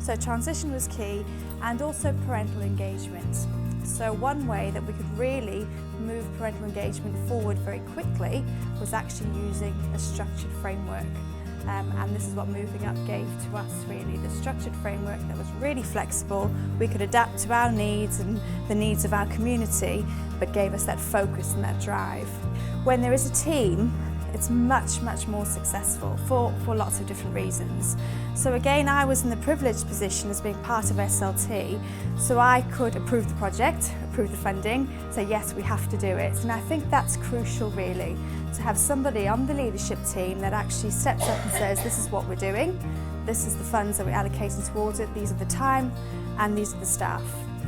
So transition was key, and also parental engagement. So one way that we could really move parental engagement forward very quickly was actually using a structured framework. And this is what Moving Up gave to us, really, the structured framework that was really flexible. We could adapt to our needs and the needs of our community, but gave us that focus and that drive. When there is a team, it's much more successful for lots of different reasons. So again, I was in the privileged position as being part of SLT, so I could approve the project, approve the funding, say yes, we have to do it. And I think that's crucial, really, to have somebody on the leadership team that actually steps up and says, this is what we're doing, this is the funds that we're allocating towards it, these are the time, and these are the staff.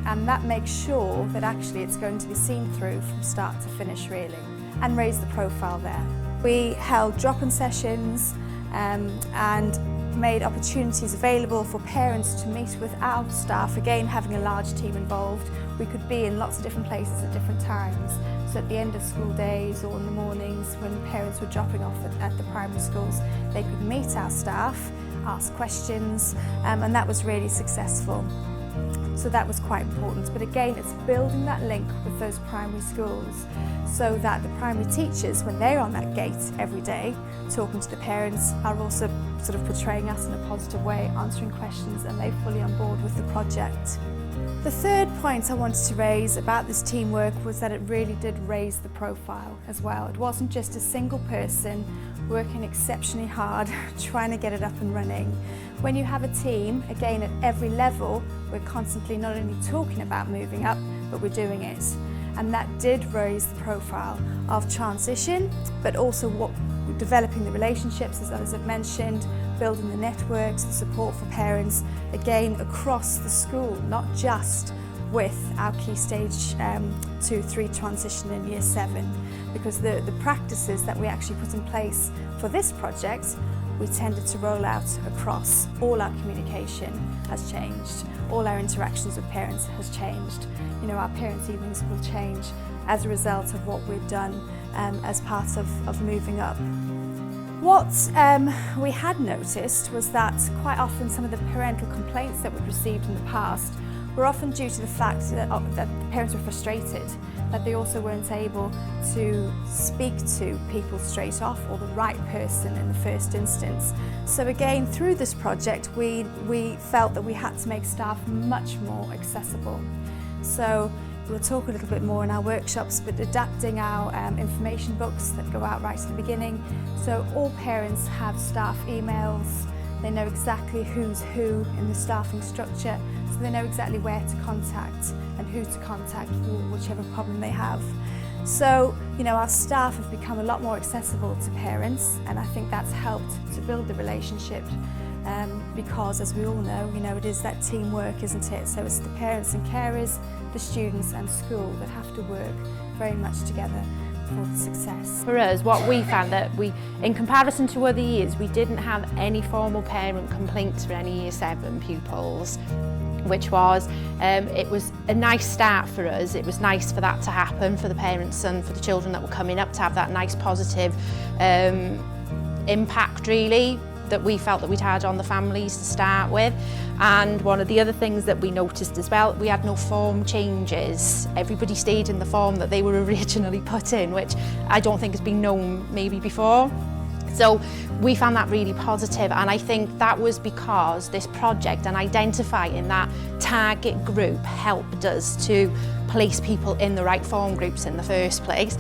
And that makes sure that actually it's going to be seen through from start to finish, really, and raise the profile there. We held drop-in sessions and made opportunities available for parents to meet with our staff. Again, having a large team involved, we could be in lots of different places at different times. So at the end of school days or in the mornings when parents were dropping off at the primary schools, they could meet our staff, ask questions, and that was really successful. So that was quite important. But again, it's building that link with those primary schools so that the primary teachers, when they're on that gate every day, talking to the parents, are also sort of portraying us in a positive way, answering questions, and they're fully on board with the project. The third point I wanted to raise about this teamwork was that it really did raise the profile as well. It wasn't just a single person working exceptionally hard, trying to get it up and running. When you have a team, again at every level, we're constantly not only talking about moving up, but we're doing it. And that did raise the profile of transition, but also developing the relationships, as others have mentioned, building the networks, the support for parents, again across the school, not just with our Key Stage 2-3 transition in Year 7, because the practices that we actually put in place for this project, we tended to roll out across. All our communication has changed, all our interactions with parents has changed. You know, our parents' evenings will change as a result of what we've done as part of Moving Up. What we had noticed was that quite often some of the parental complaints that we'd received in the past were often due to the fact that the parents were frustrated, that they also weren't able to speak to people straight off or the right person in the first instance. So again, through this project, we felt that we had to make staff much more accessible. So we'll talk a little bit more in our workshops, but adapting our information books that go out right at the beginning. So all parents have staff emails, they know exactly who's who in the staffing structure, so they know exactly where to contact and who to contact for whichever problem they have. So, you know, our staff have become a lot more accessible to parents, and I think that's helped to build the relationship because, as we all know, you know, it is that teamwork, isn't it? So it's the parents and carers, the students and school that have to work very much together for the success. For us, what we found that in comparison to other years, we didn't have any formal parent complaints for any Year 7 pupils, which was, it was a nice start for us. It was nice for that to happen, for the parents and for the children that were coming up to have that nice positive impact, really, that we felt that we'd had on the families to start with. And one of the other things that we noticed as well, we had no form changes. Everybody stayed in the form that they were originally put in, which I don't think has been known maybe before. So we found that really positive, and I think that was because this project and identifying that target group helped us to place people in the right form groups in the first place.